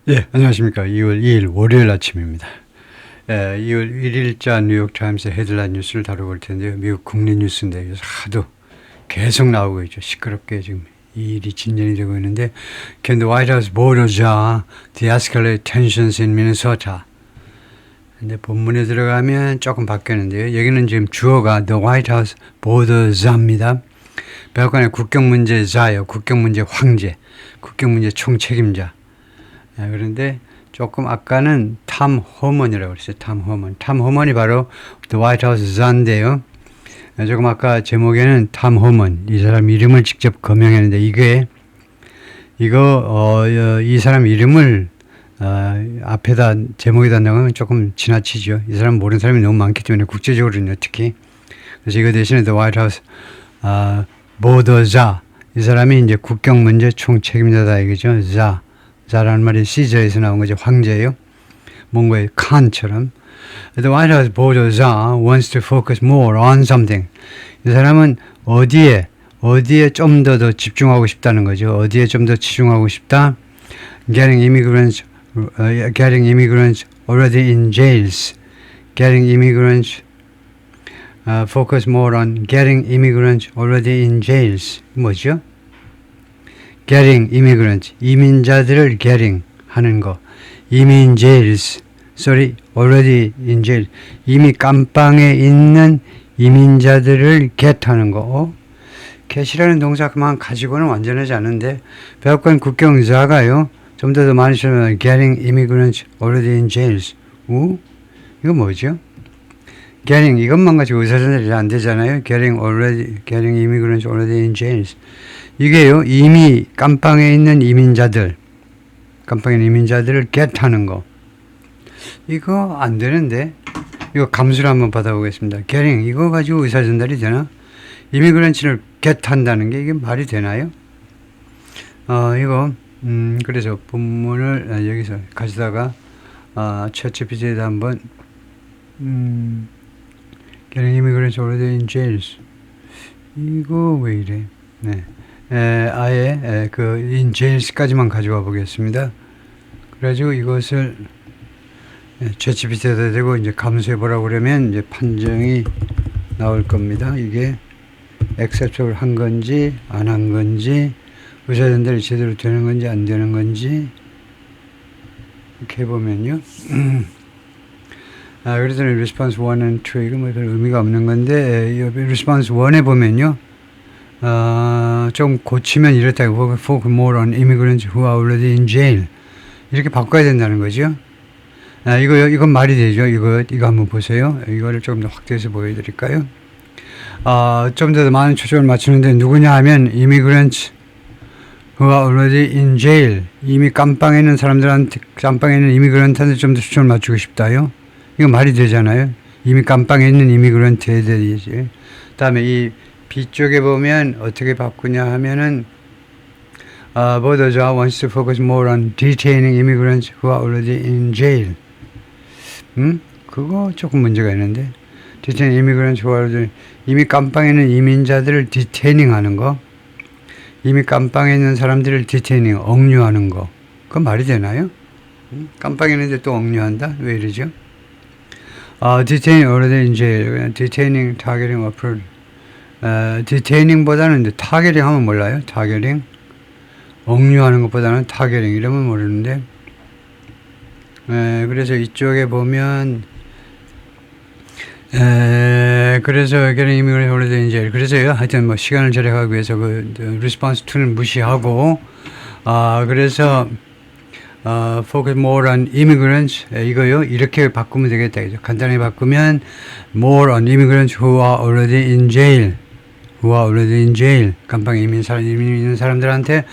예, 안녕하십니까. 2월 2일 월요일 아침입니다. 2월 1일자 뉴욕타임스 헤드라인 뉴스를 다뤄볼 텐데요. 미국 국내 뉴스인데 요새 하도 계속 나오고 있죠. 시끄럽게 지금 이 일이 진전이 되고 있는데 Can the White House borders de-escalate tensions in Minnesota? 근데 본문에 들어가면 조금 바뀌었는데요. 여기는 지금 주어가 The White House borders입니다. 백악관의 국경 문제자요. 국경 문제 황제, 국경 문제 총책임자. 그런데 조금 아까는 탐 호먼이라고 그랬어요. 탐 호먼. 탐 호먼이 바로 The White House인데요. 조금 아까 제목에는 탐 호먼. 이 사람 이름을 직접 거명했는데 이 사람 이름을 앞에다 제목에다 넣으면 조금 지나치죠. 이 사람 모르는 사람이 너무 많기 때문에 국제적으로는 특히. 그래서 이거 대신에 The White House 보더자. 이 사람이 이제 국경 문제 총책임자다 이거죠. 자라는 말이 시저에서 나온 거죠. 황제예요. 뭔가의 칸처럼. The White House borders wants to focus more on something. 이 사람은 어디에 좀 더 집중하고 싶다는 거죠. 어디에 좀 더 집중하고 싶다. Getting immigrants already in jails. Getting immigrants focus more on getting immigrants already in jails. 뭐죠? Getting immigrants, 이민자들을 getting 하는 거. 이민 jails, already in jail. 이미 감방에 있는 이민자들을 get 하는 거. get이라는 동사만 가지고는 완전하지 않은데, 백악관 국경자가요, 좀 더 많이 쓰면 getting immigrants already in jails. 이거 뭐죠? getting, 이것만 가지고 의사전달이 안 되잖아요. getting immigrants already in jails. 이게요, 이미 감방에 있는 이민자들을 get 하는 거. 이거 안 되는데, 이거 감수를 한번 받아보겠습니다. getting, 이거 가지고 의사전달이 되나? 이미그런츠를 get 한다는 게 이게 말이 되나요? 그래서 본문을 여기서 가시다가, 챗GPT에다 한번, getting immigrants already in jails. 이거 왜 이래? 네. 아예 in jails까지만 가져와 보겠습니다. 그래가지고 이것을 챗GPT에다 대고 이제 감수해 보라고 그러면 이제 판정이 나올 겁니다. 이게 acceptable 한 건지 안 한 건지 의사전달이 제대로 되는 건지 안 되는 건지 이렇게 해보면요. 그래서 response 1 and 2 이건 뭐 별 의미가 없는 건데 response 1에 보면요. 좀 고치면 이렇다. Focus more on immigrants who are already in jail. 이렇게 바꿔야 된다는 거죠. 이건 말이 되죠. 이거 한번 보세요. 이거를 조금 더 확대해서 보여드릴까요? 좀 더 많은 초점을 맞추는데 누구냐 하면 immigrants who are already in jail. 이미 감방에 있는 이미그런트한테 좀 더 초점을 맞추고 싶다요. 이거 말이 되잖아요. 이미 감방에 있는 이미그런트에 대해서. 다음에 이 B쪽에 보면 어떻게 바꾸냐 하면은 Borders wants to focus more on detaining immigrants who are already in jail. 그거 조금 문제가 있는데 detaining immigrants who are already 이미 감방에 있는 이민자들을 detaining 하는 거, 이미 감방에 있는 사람들을 detaining 억류하는 거, 그건 말이 되나요? 감방에 있는데 또 억류한다? 왜 이러죠? Detaining already in jail, detaining, targeting, approved. 디테이닝보다는 이제 타겟팅 하면 몰라요? 타겟팅. 억류하는 것보다는 타겟팅 이러면 모르는데. 그래서 이쪽에 보면 그래서 getting already in jail. 그래서요. 하여튼 뭐 시간을 절약하기 위해서 그 response 2는 무시하고 그래서 focus more on immigrants 이거요. 이렇게 바꾸면 되겠다. 간단히 바꾸면 more on immigrants who are already in jail. who are already in jail. 감방에 이미 있는 사람들한테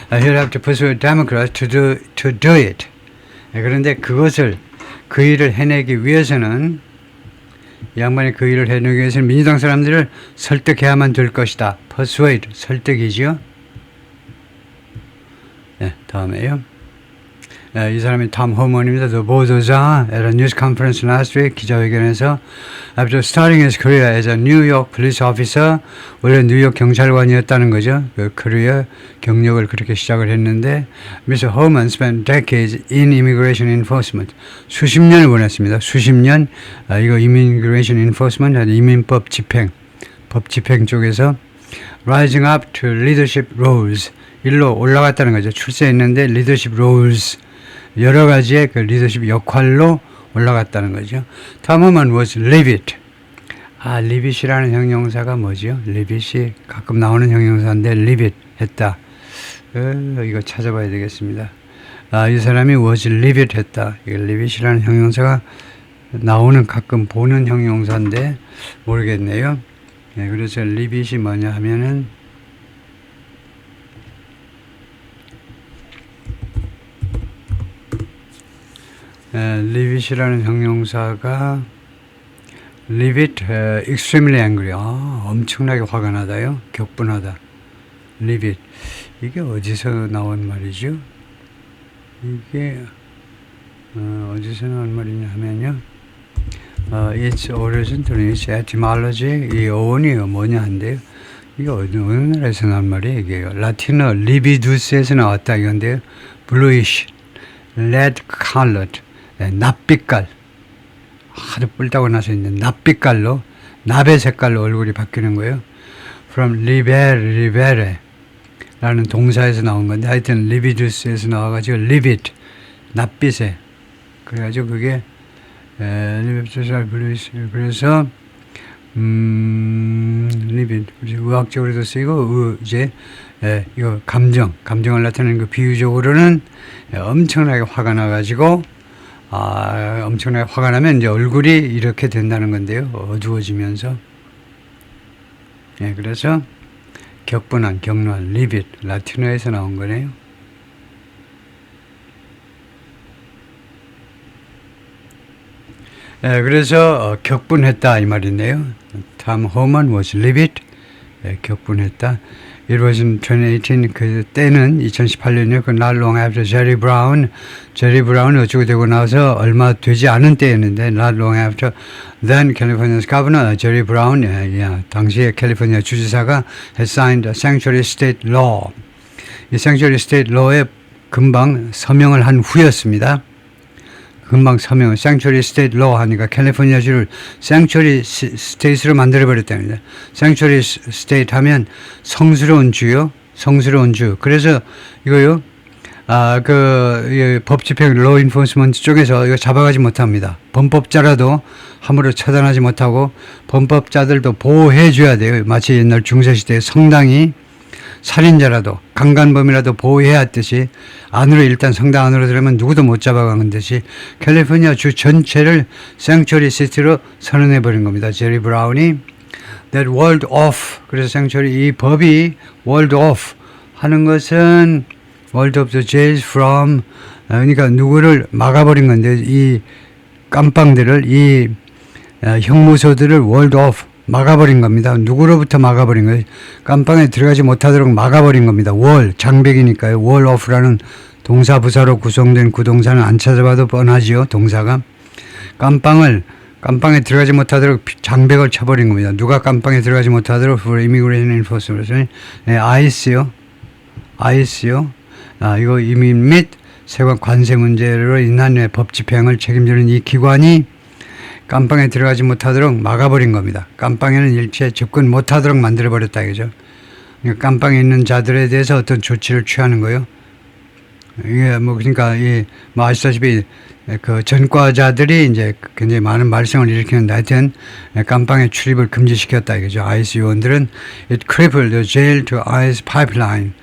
he'll have to pursue Democrats to do it. 그런데 그 일을 해내기 위해서는 이 양반이 그 일을 해내기 위해서는 민주당 사람들을 설득해야만 될 것이다. persuade, 설득이지요. 네, 다음에요. 이 사람이 톰 호먼입니다. The 보도자 at a news conference last week 기자회견에서 after starting his career as a New York police officer 원래 뉴욕 경찰관이었다는 거죠. 그 커리어 경력을 그렇게 시작을 했는데 Mr. Homan spent decades in immigration enforcement 수십 년을 보냈습니다. 수십 년 이거 immigration enforcement 이민법 집행 법 집행 쪽에서 rising up to leadership roles 일로 올라갔다는 거죠. 출세했는데 leadership roles 여러 가지의 그 리더십 역할로 올라갔다는 거죠. Tom Homan was livid. livid이라는 형용사가 뭐죠? livid이 가끔 나오는 형용사인데 livid 했다. 이거 찾아봐야 되겠습니다. 이 사람이 was livid 했다. 이거 livid이라는 형용사가 나오는 가끔 보는 형용사인데 모르겠네요. 그래서 livid이 뭐냐 하면은 livid이라는 형용사가 livid, extremely angry. 엄청나게 화가 나다요. 격분하다. livid. 이게 어디서 나온 말이죠? 이게 어디서 나온 말이냐 하면요. its origin, its etymology. 이 어원이 뭐냐 한데요. 이게 어느 나라에서 나온 말이에요? 이게요. 라틴어 libidus에서 나왔다 이건데요. bluish, red colored. 납빛깔 아주 뿔따고 나서 있는 납빛깔로 납의 색깔로 얼굴이 바뀌는 거예요. From libere 라는 동사에서 나온 건데 하여튼 libidus에서 나와가지고 livid 납빛에 그래가지고 그게 그래서 livid 의학적으로도 쓰이고 이제 이거 감정을 나타내는 그 비유적으로는 엄청나게 화가 나가지고 엄청나게 화가 나면 이제 얼굴이 이렇게 된다는 건데요. 어두워지면서. 그래서 격분한, 격노한, livid, 라틴어에서 나온 거네요. 그래서 격분했다 이 말인데요. Tom Homan was livid. 격분했다. It was in 2018. 그 때는 2018년이요. 그 not long after Jerry Brown 어쩌고 되고 나서 얼마 되지 않은 때였는데 not long after then California's governor Jerry Brown 당시에 캘리포니아 주지사가 had signed a sanctuary state law. 이 sanctuary state law에 금방 서명을 한 후였습니다. 금방 서명, sanctuary state law 하니까 캘리포니아주를 sanctuary state로 만들어버렸답니다. sanctuary state 하면 성스러운 주요, 성스러운 주. 그래서 이거요, 법 집행, law enforcement 쪽에서 이거 잡아가지 못합니다. 범법자라도 함부로 처단하지 못하고 범법자들도 보호해줘야 돼요. 마치 옛날 중세시대에 성당이 살인자라도 강간범이라도 보호해야 했듯이 안으로 일단 성당 안으로 들어가면 누구도 못 잡아가는 듯이 캘리포니아 주 전체를 생츄리 시티로 선언해버린 겁니다. 제리 브라운이 that walled off 그래서 생츄리 이 법이 walled off 하는 것은 walled off the jails from 그러니까 누구를 막아버린 건데 이 깜빵들을 이 형무소들을 walled off 막아버린 겁니다. 누구로부터 막아버린 거예요? 깜빵에 들어가지 못하도록 막아버린 겁니다. 월, 장벽이니까요. 월 오프라는 동사 부사로 구성된 구동사는 안 찾아봐도 뻔하지요. 동사가. 깜빵에 들어가지 못하도록 장벽을 쳐버린 겁니다. 누가 깜빵에 들어가지 못하도록 for immigration enforcement. ICE요. 이거 이민 및 세관 관세 문제로 인한 법 집행을 책임지는 이 기관이 깜빵에 들어가지 못하도록 막아버린 겁니다. 깜빵에는 일체 접근 못하도록 만들어버렸다 이거죠. 깜빵에 있는 자들에 대해서 어떤 조치를 취하는 거예요. 이게 그러니까 아시다시피 그 전과자들이 이제 굉장히 많은 말썽을 일으키는데 하여튼 깜빵에 출입을 금지시켰다 이거죠. ICE 요원들은 it crippled the jail to ICE pipeline.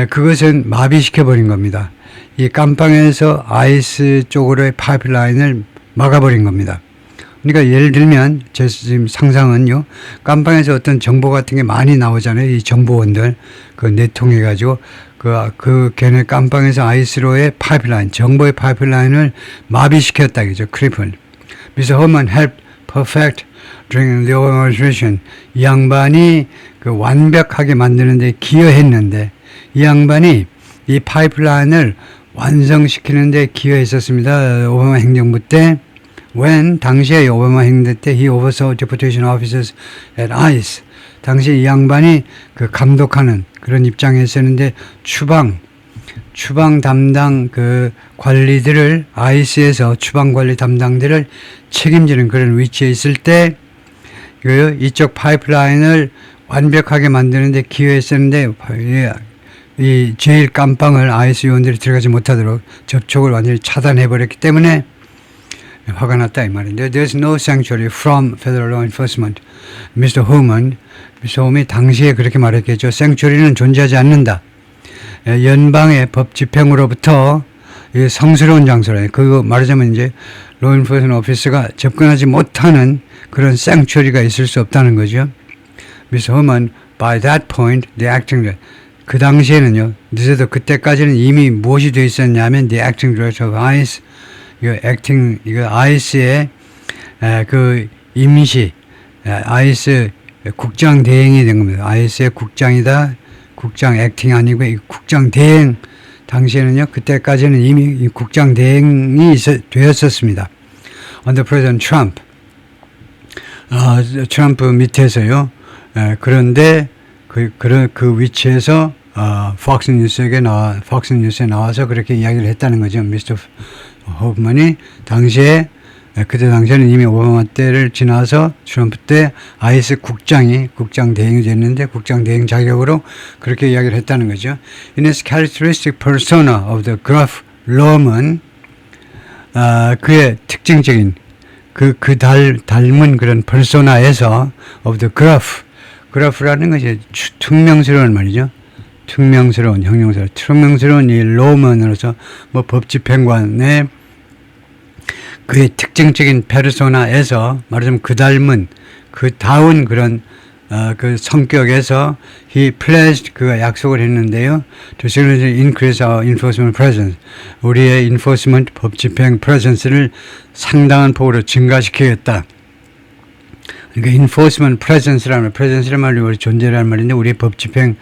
그것은 마비시켜버린 겁니다. 이 깜빵에서 ICE 쪽으로의 파이프라인을 막아버린 겁니다. 그러니까 예를 들면 제 지금 상상은요. 깜빵에서 어떤 정보 같은 게 많이 나오잖아요. 이 정보원들 그 내통해 가지고 걔네 깜빵에서 아이스로의 파이프라인, 정보의 파이프라인을 마비시켰다 그죠. 크리플. Mr. Homan helped perfect during the administration. 이 양반이 그 완벽하게 만드는 데 기여했는데 이 양반이 이 파이프라인을 완성시키는데 기여했었습니다. 오바마 행정부 때. When 당시에 오바마 행정부 때 he oversaw deportation officers at ICE. 당시 이 양반이 그 감독하는 그런 입장에 있었는데 추방 담당 그 관리들을 ICE에서 추방 관리 담당들을 책임지는 그런 위치에 있을 때 이쪽 파이프라인을 완벽하게 만드는데 기여했었는데 이 제일 깜빵을 ICE 요원들이 들어가지 못하도록 접촉을 완전히 차단해버렸기 때문에 화가 났다 이 말인데 There's no sanctuary from federal law enforcement. Mr. Homan 당시에 그렇게 말했겠죠. sanctuary는 존재하지 않는다. 연방의 법 집행으로부터 성스러운 장소라. 그거 말하자면 이제 law enforcement officer가 접근하지 못하는 그런 sanctuary가 있을 수 없다는 거죠. Mr. Homan, by that point, the acting 그 당시에는요. 늦어도 그때까지는 이미 무엇이 되어 있었냐면 the acting director of ICE 이거 ICE의 그 임시 ICE 국장 대행이 된 겁니다. ICE의 국장이다. 국장 액팅 아니고 국장 대행 당시에는요. 그때까지는 이미 국장 대행이 되었었습니다. Under President Trump 트럼프 밑에서요. 그런데 그 위치에서 Fox 뉴스에 나와서 그렇게 이야기를 했다는 거죠. 미스터 호프만이 당시에 그때 당시에는 이미 오바마 때를 지나서 트럼프 때 ICE 국장 대행이 됐는데 국장 대행 자격으로 그렇게 이야기를 했다는 거죠. In his characteristic persona of the gruff lawman, 그의 특징적인 닮은 그런 퍼소나에서 of the gruff라는 것이 퉁명스러운 말이죠. 퉁명스러운 형용사, 퉁명스러운 이 lawman으로서 뭐 법집행관의 그의 특징적인 페르소나에서 말하자면 그다운 그런 그 성격에서 he pledged 그가 약속을 했는데요. To significantly increase our enforcement presence. 우리의 enforcement 법집행 presence를 상당한 폭으로 증가시키겠다. 그러니까 enforcement presence라는 말이 우리 존재라는 말인데 우리의 법집행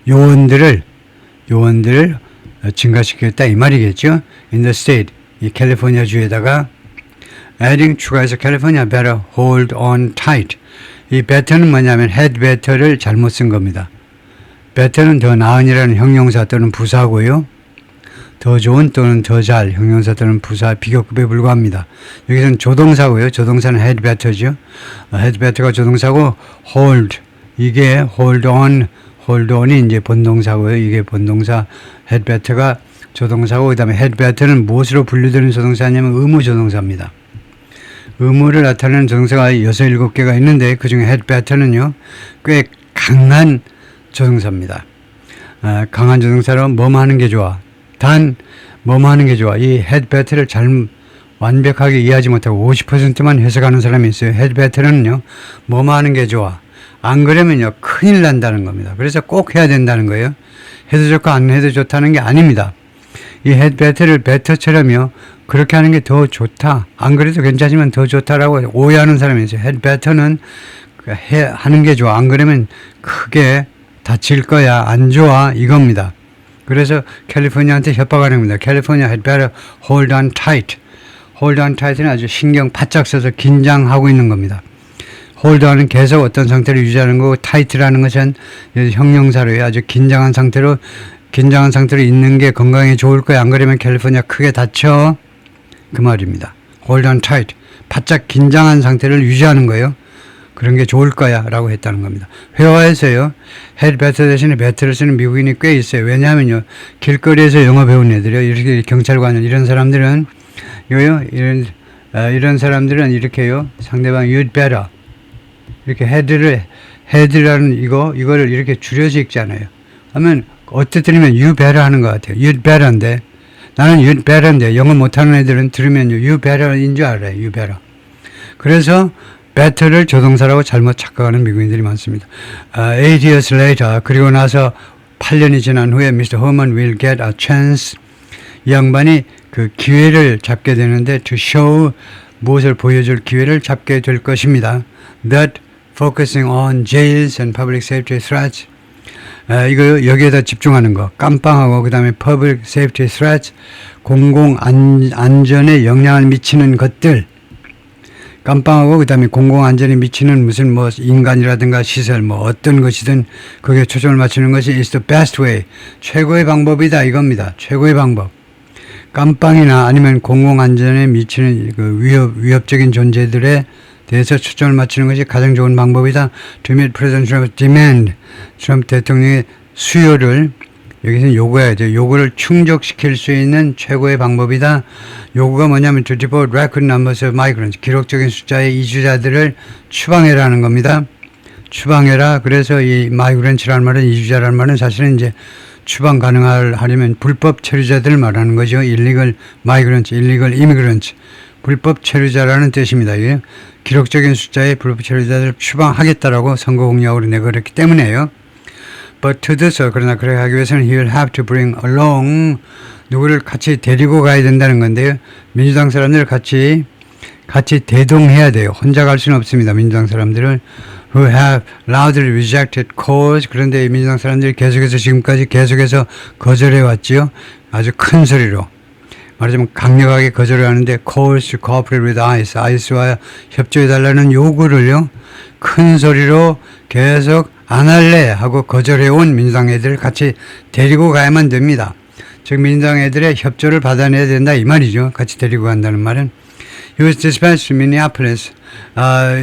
요원들을 증가시키겠다 이 말이겠죠. In the state 이 캘리포니아 주에다가 adding 추가해서 California better hold on tight. 이 better는 뭐냐면 had better를 잘못 쓴 겁니다. better는 더 나은이라는 형용사 또는 부사고요. 더 좋은 또는 더 잘 형용사 또는 부사 비교급에 불과합니다. 여기서는 조동사고요. 조동사는 had better죠. had better가 조동사고 hold 이게 hold on이 이제 본동사고요. 이게 본동사 had better가 조동사고 그다음에 had better는 무엇으로 분류되는 조동사냐면 의무 조동사입니다. 의무를 나타내는 조동사가 6, 7개가 있는데 그중에 had better는요. 꽤 강한 조동사입니다. 강한 조동사로 뭐뭐 하는 게 좋아. 단 뭐뭐 하는 게 좋아. 이 had better를 잘 완벽하게 이해하지 못하고 50%만 해석하는 사람이 있어요. had better는요. 뭐뭐 하는 게 좋아. 안 그러면요. 큰일 난다는 겁니다. 그래서 꼭 해야 된다는 거예요. 해도 좋고 안 해도 좋다는 게 아닙니다. 이 had better를 better처럼요. 그렇게 하는 게 더 좋다. 안 그래도 괜찮지만 더 좋다라고 오해하는 사람이 있어요. had better는 하는 게 좋아. 안 그러면 크게 다칠 거야. 안 좋아. 이겁니다. 그래서 캘리포니아한테 협박하는 겁니다. 캘리포니아 had better hold on tight. hold on tight는 아주 신경 바짝 써서 긴장하고 있는 겁니다. hold on은 계속 어떤 상태를 유지하는 거고 tight라는 것은 형용사로요. 아주 긴장한 상태로 있는 게 건강에 좋을 거야. 안 그러면 캘리포니아 크게 다쳐. 그 말입니다. hold on tight. 바짝 긴장한 상태를 유지하는 거예요. 그런 게 좋을 거야 라고 했다는 겁니다. 회화에서요. had better 대신에 better를 쓰는 미국인이 꽤 있어요. 왜냐하면요. 길거리에서 영어 배운 애들이요. 이렇게 경찰관은 이런 사람들은 이런 사람들은 이렇게요. 상대방 you'd better 이렇게 had라는 이거를 이렇게 줄여서 읽잖아요. 하면 어떻게 들으면 you better 하는 것 같아요. you'd better인데 나는 you'd better인데 영어 못하는 애들은 들으면요. you better인 줄 알아요. you better. 그래서 better를 조동사라고 잘못 착각하는 미국인들이 많습니다. 8 years later 그리고 나서 8년이 지난 후에 Mr. Herman will get a chance 이 양반이 그 기회를 잡게 되는데 to show 무엇을 보여줄 기회를 잡게 될 것입니다. That focusing on jails and public safety threats 이거 여기에다 집중하는 거. 깜빵하고 그다음에 public safety threats, 공공 안전에 영향을 미치는 것들. 깜빵하고 그다음에 공공 안전에 미치는 무슨 뭐 인간이라든가 시설 뭐 어떤 것이든 거기에 초점을 맞추는 것이 is the best way. 최고의 방법이다 이겁니다. 최고의 방법. 깜빵이나 아니면 공공 안전에 미치는 그 위협적인 존재들에 대해서 초점을 맞추는 것이 가장 좋은 방법이다. To meet President Trump's demand. 트럼프 대통령의 수요를 여기서는 요구해야죠. 요구를 충족시킬 수 있는 최고의 방법이다. 요구가 뭐냐면 to deport record numbers of migrants. 기록적인 숫자의 이주자들을 추방해라는 겁니다. 추방해라. 그래서 이 migrants라는 말은 이주자라는 말은 사실은 이제 추방 가능하려면 불법 체류자들을 말하는 거죠. illegal migrants, illegal immigrants. 불법 체류자라는 뜻입니다. 이게 기록적인 숫자의 불법 체류자들을 추방하겠다라고 선거 공약으로 내걸었기 때문에요. But to do so, 그러나 그렇게 하기 위해서는 he will have to bring along 누구를 같이 데리고 가야 된다는 건데요. 민주당 사람들 같이 대동해야 돼요. 혼자 갈 수는 없습니다. 민주당 사람들을 who have loudly rejected cause. 그런데 민주당 사람들이 계속해서 지금까지 계속해서 거절해 왔지요. 아주 큰 소리로. 말하자면 강력하게 거절을 하는데 calls to cooperate with ICE. ICE와 협조해달라는 요구를요. 큰 소리로 계속 안 할래 하고 거절해온 민주당 애들을 같이 데리고 가야만 됩니다. 즉 민주당 애들의 협조를 받아내야 된다 이 말이죠. 같이 데리고 간다는 말은. He was dispatched to Minneapolis.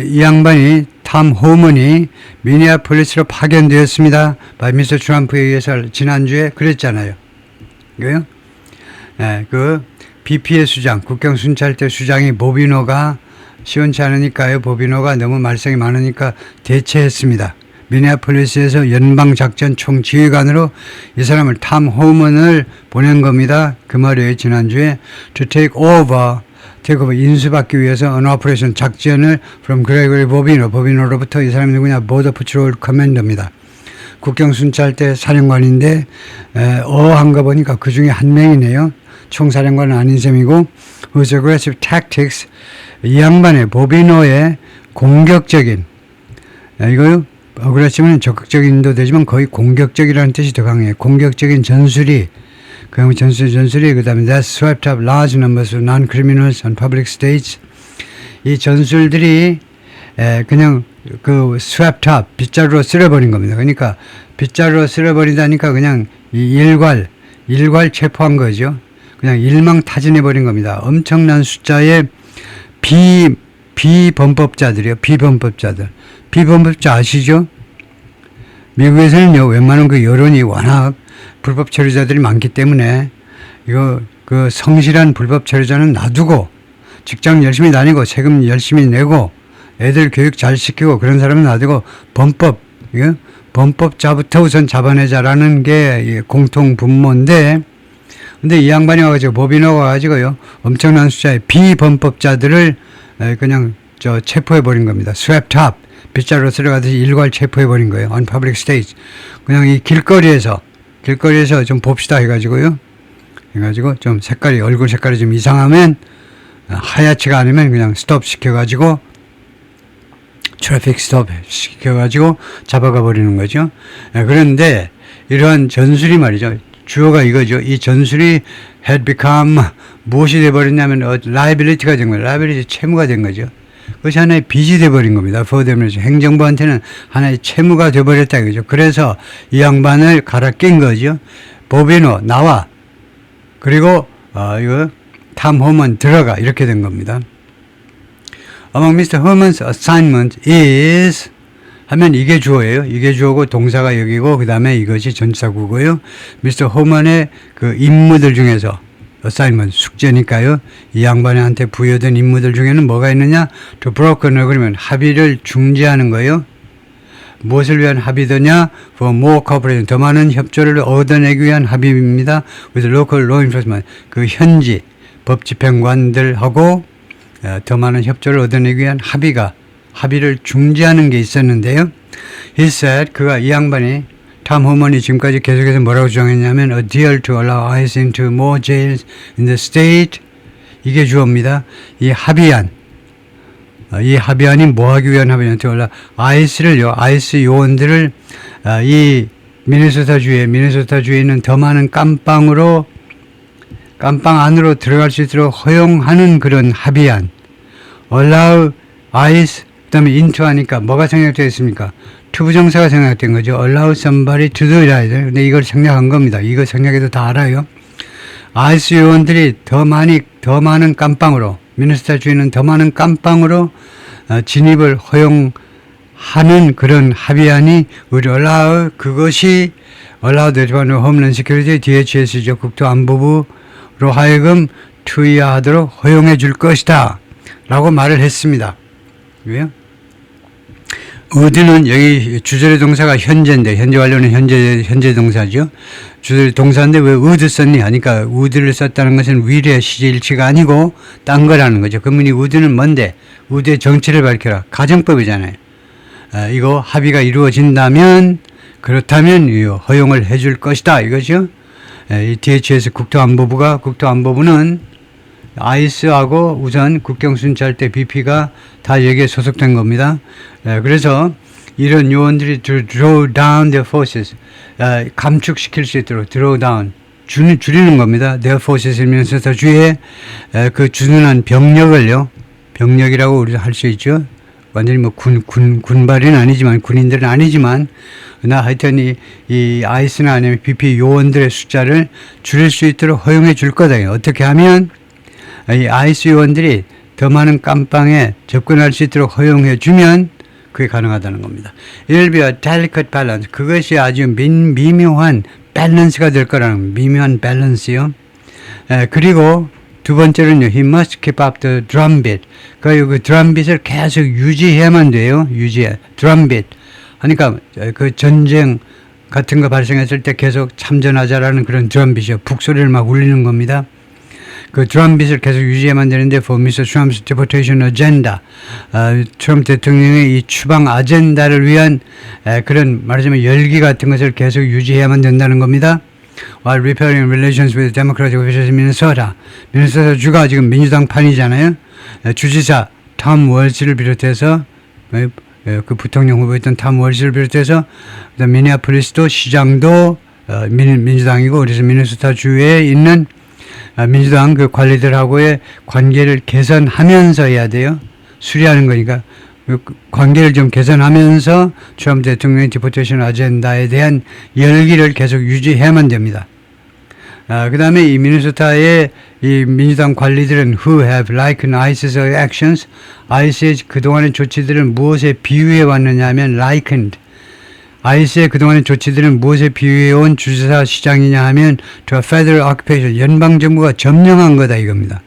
이 양반이 탐 호먼이 미니애폴리스로 파견되었습니다. by Mr. Trump에 의해서 지난주에 그랬잖아요. 그래요? 그 BP의 수장, 국경 순찰대 수장이 보비노가 시원치 않으니까요. 보비노가 너무 말썽이 많으니까 대체했습니다. 미네아폴리스에서 연방작전 총지휘관으로 이 사람을 탐 호먼을 보낸 겁니다. 그 말이에요. 지난주에 to take over 인수받기 위해서 an operation 작전을 from Gregory 보비노로부터 이 사람이 누구냐 border patrol commander입니다. 국경 순찰대 사령관인데 어한가 보니까 그 중에 한 명이네요. 총사령관은 아닌 셈이고 whose aggressive tactics 이 양반의 보비노의 공격적인 이거요. 어그레시브는 적극적인도 되지만 거의 공격적이라는 뜻이 더 강해요. 공격적인 전술이 그 전술이 그다음에 that swept up large numbers of non-criminals on public states. 이 전술들이 그냥 그 swept up 빗자루로 쓸어버린 겁니다. 그러니까 빗자루로 쓸어버리다니까 그냥 이 일괄 체포한 거죠. 그냥 일망타진해버린 겁니다. 엄청난 숫자의 비범법자들이요. 비범법자 아시죠? 미국에서는요, 웬만한 그 여론이 워낙 불법 체류자들이 많기 때문에 이거 그 성실한 불법 체류자는 놔두고 직장 열심히 다니고 세금 열심히 내고 애들 교육 잘 시키고 그런 사람은 놔두고 범법자부터 우선 잡아내자라는 게 공통 분모인데 근데 이 양반이 와가지고 보비노가 와가지고요 엄청난 숫자의 비범법자들을 그냥 체포해버린 겁니다. swept up 빗자루로 쓸어가듯이 일괄 체포해버린 거예요. on public stage. 그냥 이 길거리에서 좀 봅시다 해가지고요. 좀 얼굴 색깔이 좀 이상하면 하얗지가 않으면 그냥 스톱 시켜가지고 트래픽 스톱 시켜가지고 잡아가 버리는 거죠. 그런데 이러한 전술이 말이죠. 주어가 이거죠. 이 전술이 had become 무엇이 돼버렸냐면 liability가 된 거예요. liability 채무가 된 거죠. 그것이 하나의 빚이 돼버린 겁니다. 행정부한테는 하나의 채무가 돼버렸다 이거죠. 그래서 이 양반을 갈아 낀 거죠. 보비노 나와. 그리고 이거 탐 호먼 들어가 이렇게 된 겁니다. Among Mr. Herman's assignment is 하면 이게 주어예요. 이게 주어고 동사가 여기고 그 다음에 이것이 전치사구고요. Mr. Herman의 그 임무들 중에서 assignment 숙제니까요. 이 양반한테 부여된 임무들 중에는 뭐가 있느냐? To broker agreement 합의를 중지하는 거예요. 무엇을 위한 합의더냐? For more cooperation 더 많은 협조를 얻어내기 위한 합의입니다. With local law enforcement 그 현지 법 집행관들하고 더 많은 협조를 얻어내기 위한 합의를 중지하는 게 있었는데요. He said 그가 이 양반이 탐 호먼이 지금까지 계속해서 뭐라고 주장했냐면 a deal to allow ICE into more jails in the state 이게 주어입니다. 이 합의안이 뭐 하기 위한 합의냐 to allow ICE를요. ICE 요원들을 이 미네소타주에 있는 더 많은 깜빵 안으로 들어갈 수 있도록 허용하는 그런 합의안. allow ICE, 그 다음에 into 하니까 뭐가 생략되어 있습니까? 투부정사가 생략된 거죠. allow somebody to do it. 근데 이걸 생략한 겁니다. 이거 생략해도 다 알아요. ICE 요원들이 더 많은 깜빵으로, 미네소타주에는 더 많은 깜빵으로 진입을 허용하는 그런 합의안이 우리 그것이 allow the Department of Homeland Security, DHS죠. 국토안보부로 하여금 투여하도록 허용해 줄 것이다 라고 말을 했습니다. 왜요? would는 여기 주절의 동사가 현재인데, 현재 완료는 현재 동사죠. 주절의 동사인데 왜 would 썼니? 하니까 would를 썼다는 것은 will의 시제일치가 아니고 딴 거라는 거죠. 그러면 이 would는 뭔데? would의 정체를 밝혀라. 가정법이잖아요. 이거 합의가 이루어진다면, 그렇다면 허용을 해줄 것이다. 이거죠. 이 DHS 국토안보부는 ICE하고 우선 국경순찰 때 BP가 다 여기에 소속된 겁니다. 그래서 이런 요원들이 draw down their forces, 감축시킬 수 있도록 draw down, 줄이는 겁니다. their forces 이면서 주위에 그 준운한 병력이라고 우리가 할 수 있죠. 완전히 뭐 군발은 아니지만, 군인들은 아니지만, 하여튼 이 ICE나 아니면 BP 요원들의 숫자를 줄일 수 있도록 허용해 줄 거다. 어떻게 하면 이 ICE 요원들이 더 많은 깜빵에 접근할 수 있도록 허용해 주면 그게 가능하다는 겁니다. It'll be a delicate balance. 그것이 아주 미묘한 밸런스가 될 거라는, 미묘한 밸런스요. 그리고 두 번째는요, he must keep up the drum beat. 그 drum beat을 계속 유지해야만 돼요. drum beat. 하니까 그 전쟁 같은 거 발생했을 때 계속 참전하자라는 그런 drum beat이요. 북소리를 막 울리는 겁니다. 그 드럼 빛을 계속 유지해야만 되는데 for Mr. Trump's deportation agenda, 트럼프 대통령의 이 추방 아젠다를 위한 그런 말하자면 열기 같은 것을 계속 유지해야만 된다는 겁니다. While repairing relations with Democratic officials in Minnesota, 미네소타 주가 지금 민주당 판이잖아요. 주지사 톰 월시를 비롯해서 그 부통령 후보였던 톰 월시를 비롯해서 미니애폴리스도 시장도 민주당이고, 그래서 미네소타 주에 있는 민주당 그 관리들하고의 관계를 개선하면서 해야 돼요. 수리하는 거니까 관계를 좀 개선하면서 트럼프 대통령의 디포테이션 아젠다에 대한 열기를 계속 유지해야만 됩니다. 그 다음에 이 미네소타의 이 민주당 관리들은 who have likened ICE's actions, ICE의 그동안의 조치들은 무엇에 비유해 왔느냐 하면 likened, ICE의 그동안의 조치들은 무엇에 비유해온 주지사 시장이냐 하면 to a federal occupation, 연방정부가 점령한 거다 이겁니다.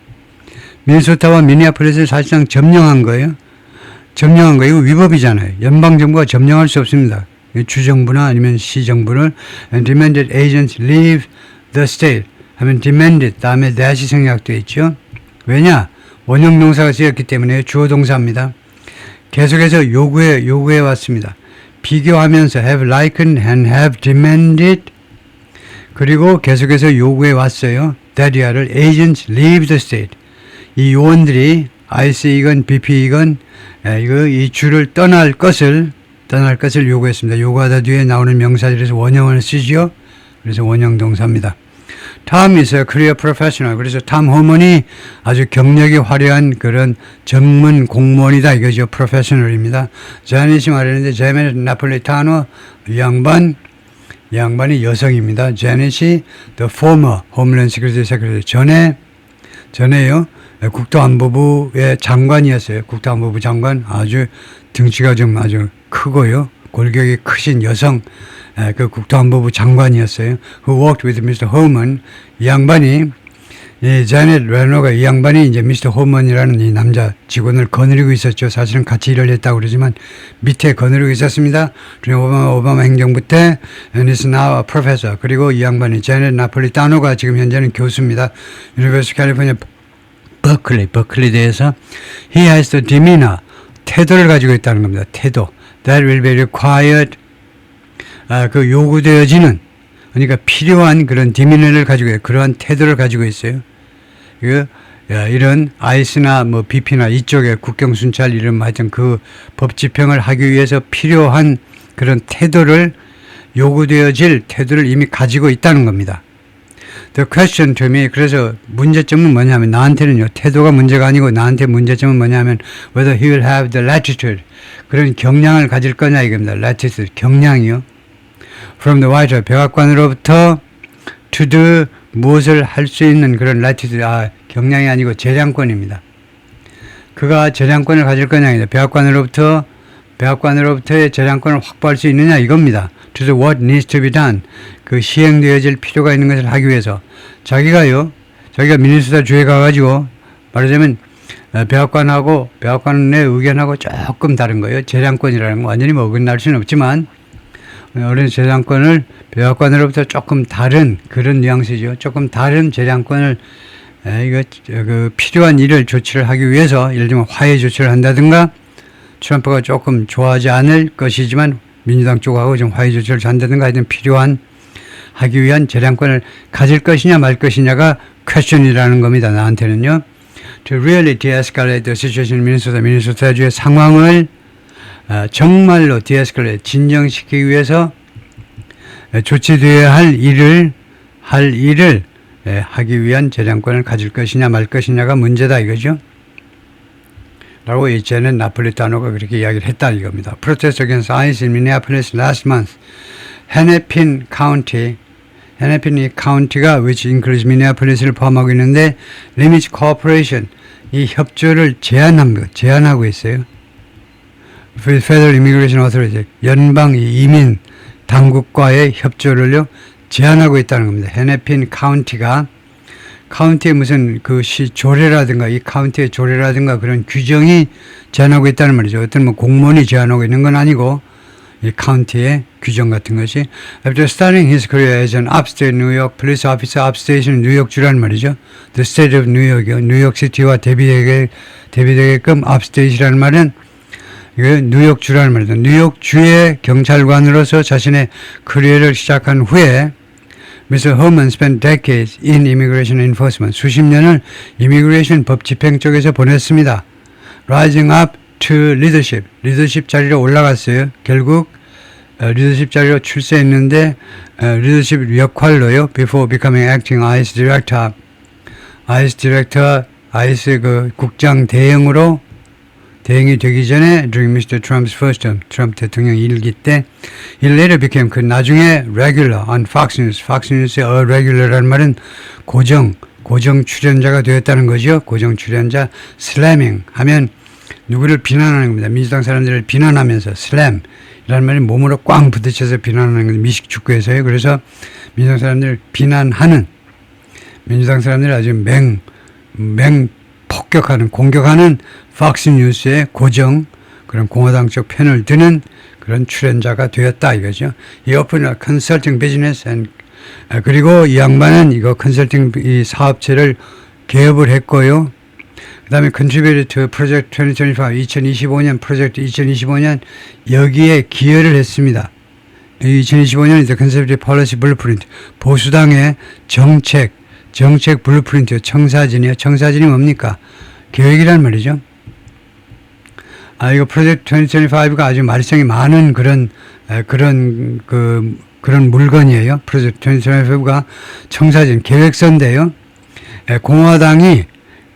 미네소타와 미니애폴리스를 사실상 점령한 거예요. 이거 위법이잖아요. 연방정부가 점령할 수 없습니다. 주정부나 아니면 시정부를 and demanded agents leave the state 하면 demanded 다음에 that이 생략되어 있죠. 왜냐? 원형동사가 쓰였기 때문에 주어동사입니다. 계속해서 요구해 왔습니다. 비교하면서 have likened and have demanded, 그리고 계속해서 요구해 왔어요. that agents leave the state. 이 요원들이 ICE건 BP건 이 주를 떠날 것을 요구했습니다. 요구하다 뒤에 나오는 명사들에서 원형을 쓰지요. 그래서 원형 동사입니다. Tom is a career professional. 그래서 탐 호먼이 아주 경력이 화려한 그런 전문 공무원이다 이거죠. professional입니다. 제넷이 말했는데 제넷 나폴리타노 이 양반이 여성입니다. 제넷이 the former Homeland Security Secretary, 전에요. 국토안보부의 장관이었어요. 국토안보부 장관, 아주 등치가 좀 아주 크고요. 골격이 크신 여성, 그 국토안보부 장관이었어요. Who worked with Mr. Homan. 이 양반이, 자넷 레노가 이 양반이 이제 미스터 호먼이라는 이 남자 직원을 거느리고 있었죠. 사실은 같이 일을 했다고 그러지만 밑에 거느리고 있었습니다. 오바마 행정부 때, and is now a professor. 그리고 이 양반이 자넷 나폴리타노가 지금 현재는 교수입니다. University of California, 버클리대에서 he has the demeanor, 태도를 가지고 있다는 겁니다. 태도. That will be required. 그 요구되어지는, 그러니까 필요한 그런 demeanor를 가지고, 그러한 태도를 가지고 있어요. 이런 ICE나 뭐 BP나 이쪽에 국경순찰 이런 하여튼 그 법 집행을 하기 위해서 필요한 그런 태도를 요구되어질 태도를 이미 가지고 있다는 겁니다. The question to me, 그래서 문제점은 뭐냐면 나한테는요, 태도가 문제가 아니고 나한테 문제점은 뭐냐면 whether he will have the latitude, 그런 경량을 가질 거냐 이겁니다. latitude, 경량이요. From the writer, 백악관으로부터 to do, 무엇을 할 수 있는 그런 latitude, 경량이 아니고 재량권입니다. 그가 재량권을 가질 거냐, 백악관으로부터의 재량권을 확보할 수 있느냐 이겁니다. To do what needs to be done. 그 시행되어질 필요가 있는 것을 하기 위해서. 자기가 미네소타 주에 가가지고 말하자면 백악관의 의견하고 조금 다른 거예요. 재량권이라는 거 완전히 어긋날 수는 없지만 어린 재량권을 백악관으로부터 조금 다른 그런 뉘앙스죠. 조금 다른 재량권을 필요한 일을 조치를 하기 위해서 예를 들면 화해 조치를 한다든가 트럼프가 조금 좋아하지 않을 것이지만 민주당 쪽하고 좀 화해 조치를 한다든가 하여튼 필요한 하기 위한 재량권을 가질 것이냐 말 것이냐가 퀘스천이라는 겁니다. 나한테는요. To really de-escalate the situation in 미네소타주의 상황을 정말로 de-escalate, 진정시키기 위해서 조치되어야 할 일을 하기 위한 재량권을 가질 것이냐 말 것이냐가 문제다 이거죠. 라고 이제는 나폴리타노가 그렇게 이야기를 했다 이겁니다. Protest against ICE in Minneapolis last month. 헤네핀 카운티, 이 카운티가 which includes Minneapolis를 포함하고 있는데 limits cooperation, 이 협조를 제한하고 있어요. Federal Immigration Authority, 연방 이민 당국과의 협조를요 제한하고 있다는 겁니다. 헤네핀 카운티에 무슨 그 조례라든가 이 카운티의 조례라든가 그런 규정이 제한하고 있다는 말이죠. 어떤 공무원이 제한하고 있는 건 아니고 이 카운티의 규정 같은 것이. After starting his career as an upstate New York police officer, upstate는 뉴욕주라는 말이죠. The state of New York이요. 뉴욕시티와 대비되게끔 upstate이라는 말은 뉴욕주라는 말이죠. 뉴욕주의 경찰관으로서 자신의 커리어를 시작한 후에 Mr. Herman spent decades in immigration enforcement. 수십 년을 이미그레이션 법 집행 쪽에서 보냈습니다. Rising up to leadership. 리더십 자리로 올라갔어요. 결국 리더십 자리로 출세했는데 리더십 역할로요. Before becoming acting ICE director. ICE 그 국장 대행이 되기 전에 during Mr. Trump's first term, 트럼프 대통령 1기 때 he later became 그 나중에 regular on Fox News. Fox News의 regular라는 말은 고정 출연자가 되었다는 거죠. 고정 출연자. slamming 하면 누구를 비난하는 겁니다. 민주당 사람들을 비난하면서 slam 이라는 말이 몸으로 꽝 부딪혀서 비난하는 겁니다. 미식축구에서요. 그래서 민주당 사람들을 비난하는 민주당 사람들을 아주 공격하는 Fox News의 고정 그런 공화당 쪽 편을 드는 그런 출연자가 되었다 이거죠. 이 오픈을 컨설팅 비즈니스 그리고 이 양반은 이거 컨설팅 이 사업체를 개업을 했고요. 그 다음에 contributed to Project 2025, 2025년 프로젝트 2025년 여기에 기여를 했습니다. 2025년 The Conservative Policy Blueprint 보수당의 정책 블루프린트 청사진이요. 청사진이 뭡니까? 계획이란 말이죠. 이거 프로젝트 2025가 아주 말썽이 많은 그런 물건이에요. 프로젝트 2025가 청사진 계획서인데요. 공화당이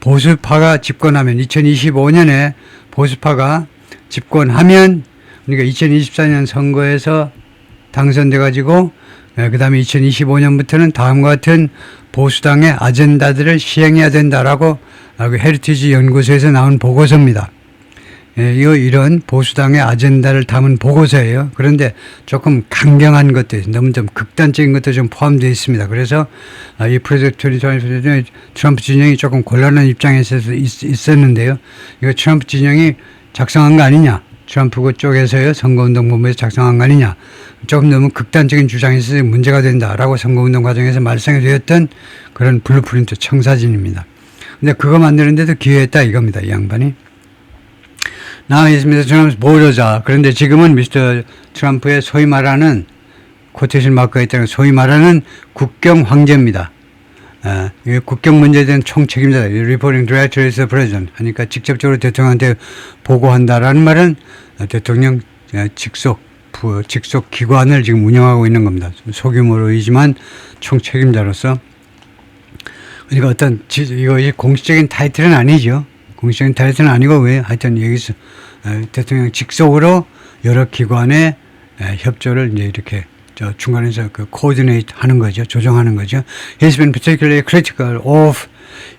보수파가 집권하면 2025년에 보수파가 집권하면 그러니까 2024년 선거에서 당선돼 가지고 그 다음에 2025년부터는 다음과 같은 보수당의 아젠다들을 시행해야 된다라고 헤리티지 연구소에서 나온 보고서입니다. 이런 보수당의 아젠다를 담은 보고서예요. 그런데 조금 강경한 것도 너무 좀 극단적인 것도 좀 포함되어 있습니다. 그래서 이 프로젝트 2020 트럼프 진영이 조금 곤란한 입장에 있었는데요. 이거 트럼프 진영이 작성한 거 아니냐? 트럼프 쪽에서요. 선거운동본부에서 작성한 거 아니냐? 조금 너무 극단적인 주장이 있어서 문제가 된다라고 선거운동 과정에서 말썽이 되었던 그런 블루프린트 청사진입니다. 근데 그거 만드는데도 기여했다 이겁니다. 이 양반이. Now he's Mr. Trump's 보호자. 그런데 지금은 미스터 트럼프의 소위 말하는 코테이션 마크가 있다는 소위 말하는 국경 황제입니다. 국경 문제에 대한 총책임자. Reporting Director is the President. 하니까 직접적으로 대통령한테 보고한다라는 말은 대통령 직속 직속 기관을 지금 운영하고 있는 겁니다. 소규모로이지만 총책임자로서. 그러니까 어떤 이거 공식적인 타이틀은 아니죠. 공식적인 타이틀은 아니고 왜 하여튼 여기서 대통령 직속으로 여러 기관의 협조를 이제 이렇게 중간에서 코디네이트 하는 거죠. 조정하는 거죠. He's been particularly critical of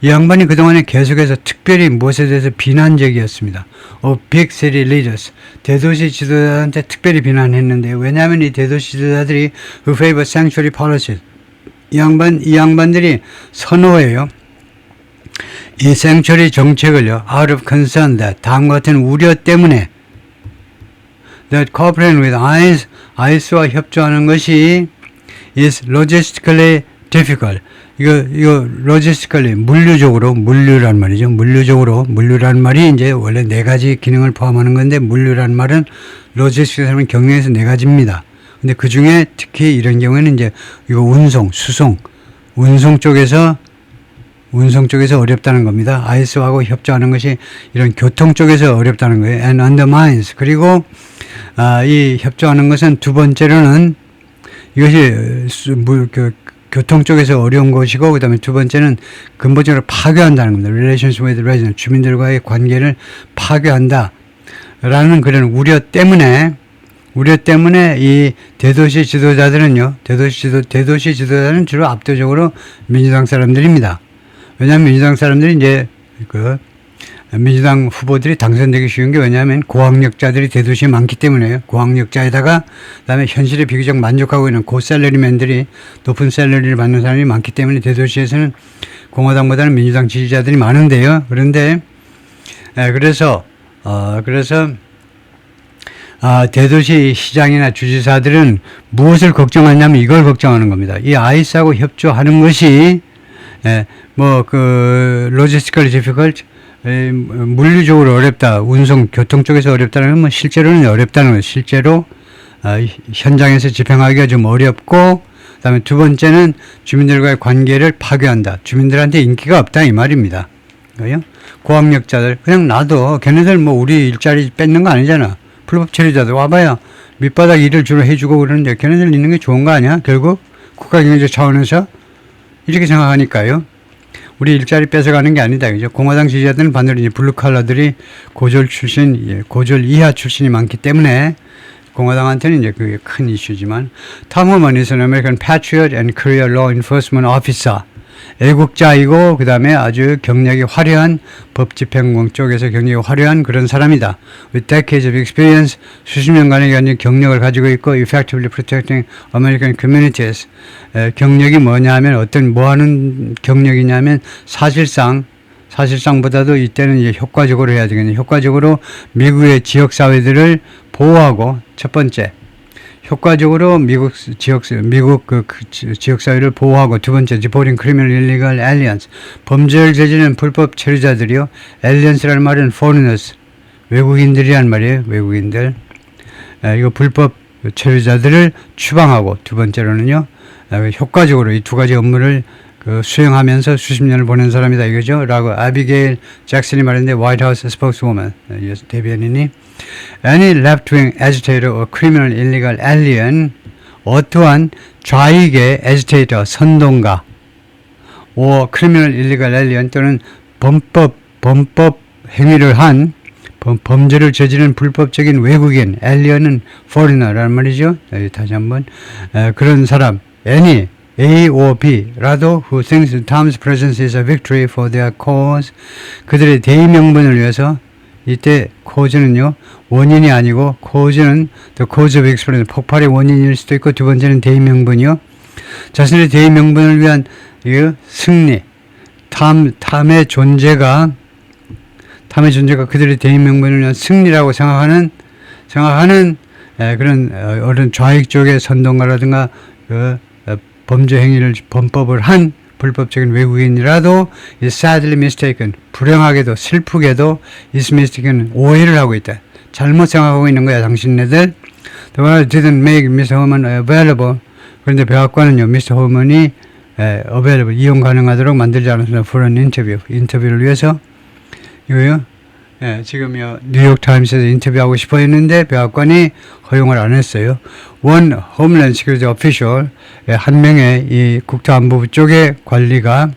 이 양반이 그동안에 계속해서 특별히 무엇에 대해서 비난적이었습니다. of big city leaders. 대도시 지도자한테 특별히 비난했는데요. 왜냐하면 이 대도시 지도자들이 who favor sanctuary policies. 이 양반들이 선호해요. 이 sanctuary 정책을요. out of concern that 다음과 같은 우려 때문에 that cooperating with ICE와 협조하는 것이 is logistically difficult. 이거 logistically 물류란 말이죠. 물류란 말이 이제 원래 네 가지 기능을 포함하는 건데 물류란 말은 logistic에서 하면 경영에서 네 가지입니다. 근데 그 중에 특히 이런 경우에는 이제 이거 운송 쪽에서 어렵다는 겁니다. ICE하고 협조하는 것이 이런 교통 쪽에서 어렵다는 거예요. and undermines. 그리고 이 협조하는 것은 두 번째로는 이것이 교통 쪽에서 어려운 것이고 그다음에 두 번째는 근본적으로 파괴한다는 겁니다. relations with residents. 주민들과의 관계를 파괴한다. 라는 그런 우려 때문에 이 대도시 지도자들은요. 대도시 지도자는 주로 압도적으로 민주당 사람들입니다. 왜냐하면 민주당 사람들이 이제 민주당 후보들이 당선되기 쉬운 게 왜냐하면 고학력자들이 대도시에 많기 때문에요. 고학력자에다가 그다음에 현실에 비교적 만족하고 있는 고샐러리맨들이 높은 샐러리를 받는 사람이 많기 때문에 대도시에서는 공화당보다는 민주당 지지자들이 많은데요. 그런데 그래서 대도시 시장이나 주지사들은 무엇을 걱정하냐면 이걸 걱정하는 겁니다. 이 ICE하고 협조하는 것이 logistically difficult, 물리적으로 어렵다, 교통 쪽에서 어렵다는 건 실제로는 어렵다는 거예요. 실제로 현장에서 집행하기가 좀 어렵고, 그다음에 두 번째는 주민들과의 관계를 파괴한다. 주민들한테 인기가 없다 이 말입니다. 그래요? 고학력자들 그냥 놔둬. 걔네들 우리 일자리 뺏는 거 아니잖아. 불법 체류자들 와봐야 밑바닥 일을 주로 해주고 그러는데 걔네들 있는 게 좋은 거 아니야? 결국 국가경제 차원에서 이렇게 생각하니까요. 우리 일자리 뺏어가는 게 아니다. 그죠? 공화당 지지자들은 반대로 이제 블루칼라들이 고졸 이하 출신이 많기 때문에 공화당한테는 이제 그게 큰 이슈지만 톰 허먼 is an American patriot and career law enforcement officer. 애국자이고 그 다음에 아주 경력이 화려한 법집행공 쪽에서 경력이 화려한 그런 사람이다. With decades of experience, 수십 년간의 경력을 가지고 있고 effectively protecting American communities. 경력이 뭐냐면 뭐하는 경력이냐면 사실상보다도 이때는 이제 효과적으로 해야 되겠네요. 효과적으로 미국의 지역사회들을 보호하고 첫 번째 효과적으로 미국 지역사회를 보호하고 두 번째, Deporting Criminal Illegal Aliens. 범죄를 저지르는 불법 체류자들이요. Aliens라는 말은 foreigners. 외국인들이란 말이에요. 외국인들. 이거 불법 체류자들을 추방하고 두 번째로는요. 효과적으로 이 두 가지 업무를 수행하면서 수십 년을 보낸 사람이다 이거죠. 라고 아비게일 잭슨이 말했는데 화이트하우스 스포크스워먼 대변인이 Any left-wing agitator or criminal illegal alien 어떠한 좌익의 agitator 선동가 or criminal illegal alien 또는 범법 행위를 한 범죄를 저지른 불법적인 외국인 alien은 foreigner라는 말이죠. 다시 한번 그런 사람 any A or B라도 who thinks Tom's presence is a victory for their cause 그들의 대의 명분을 위해서 이때 cause는요 원인이 아니고 cause는 the cause of explosion 폭발의 원인일 수도 있고 두 번째는 대의 명분이요 자신의 대의 명분을 위한 승리 탐의 존재가 그들의 대의 명분을 위한 승리라고 생각하는 그런 어른 좌익 쪽의 선동가라든가 범죄 행위를 범법을 한 불법적인 외국인이라도 is sadly mistaken 불행하게도 슬프게도 is mistaken 오해를 하고 있다. 잘못 생각하고 있는 거야 당신네들. The world didn't make Mr. Holman available. 그런데 백악관은요 Mr. Holman이 available 이용 가능하도록 만들지 않았습니다. For an interview 인터뷰를 위해서 이거요 예, 지금요 뉴욕 타임스에서 인터뷰하고 싶어 했는데 백악관이 허용을 안 했어요. 원 홈랜드 시큐리티 오피셜 한 명의 이 국토안보부 쪽의 관리가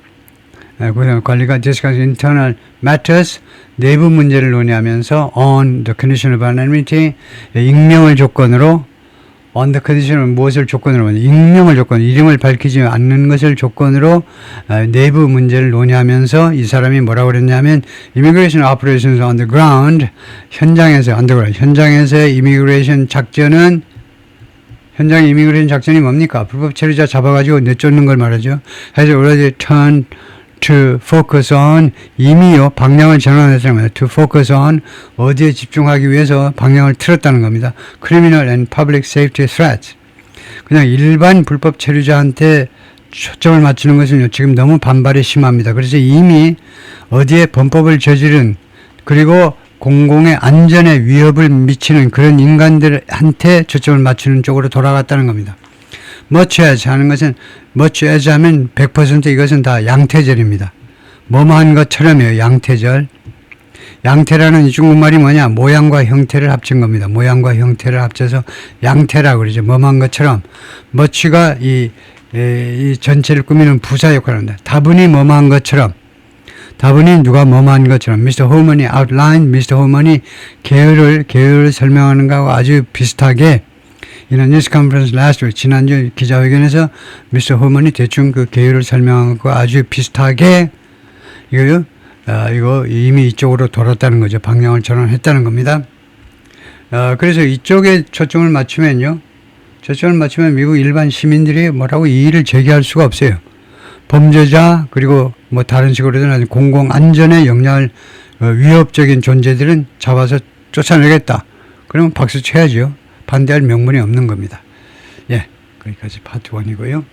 discuss internal matters 내부 문제를 논의하면서 on the condition of anonymity 익명을 조건으로 on the condition 무엇을 조건으로 익명을 조건 이름을 밝히지 않는 것을 조건으로 내부 문제를 논의하면서 이 사람이 뭐라고 그랬냐면 immigration operations on the ground 현장에서의 immigration 작전은 현장의 immigration 작전이 뭡니까? 불법 체류자 잡아가지고 내쫓는 걸 말하죠. has already turned to focus on 이미요 방향을 전환했다는 겁니다. to focus on 어디에 집중하기 위해서 방향을 틀었다는 겁니다. criminal and public safety threats 그냥 일반 불법 체류자한테 초점을 맞추는 것은 지금 너무 반발이 심합니다. 그래서 이미 어디에 범법을 저지른 그리고 공공의 안전에 위협을 미치는 그런 인간들한테 초점을 맞추는 쪽으로 돌아갔다는 겁니다. much as 하는 것은 much as 하면 100% 이것은 다 양태절입니다. 뭐뭐한 것처럼이에요. 양태절. 양태라는 이 중국말이 뭐냐? 모양과 형태를 합친 겁니다. 모양과 형태를 합쳐서 양태라고 그러죠. 뭐뭐한 것처럼. much가 이 전체를 꾸미는 부사 역할을 합니다. 다분히 뭐뭐한 것처럼. 다분히 누가 뭐뭐한 것처럼. Mr. Holman이 outline, Mr. Holman이 계열을 설명하는 거하고 아주 비슷하게 In a news conference last week, 지난주 기자회견에서 미스터 호먼이 대충 그 계율을 설명한 것과 아주 비슷하게 이거 이미 이쪽으로 돌았다는 거죠. 방향을 전환했다는 겁니다. 그래서 이쪽에 초점을 맞추면 미국 일반 시민들이 뭐라고 이의를 제기할 수가 없어요. 범죄자 그리고 뭐 다른 식으로든 공공 안전에 영향을 위협적인 존재들은 잡아서 쫓아내겠다. 그러면 박수 쳐야죠. 반대할 명분이 없는 겁니다. 예, 거기까지 파트 1이고요.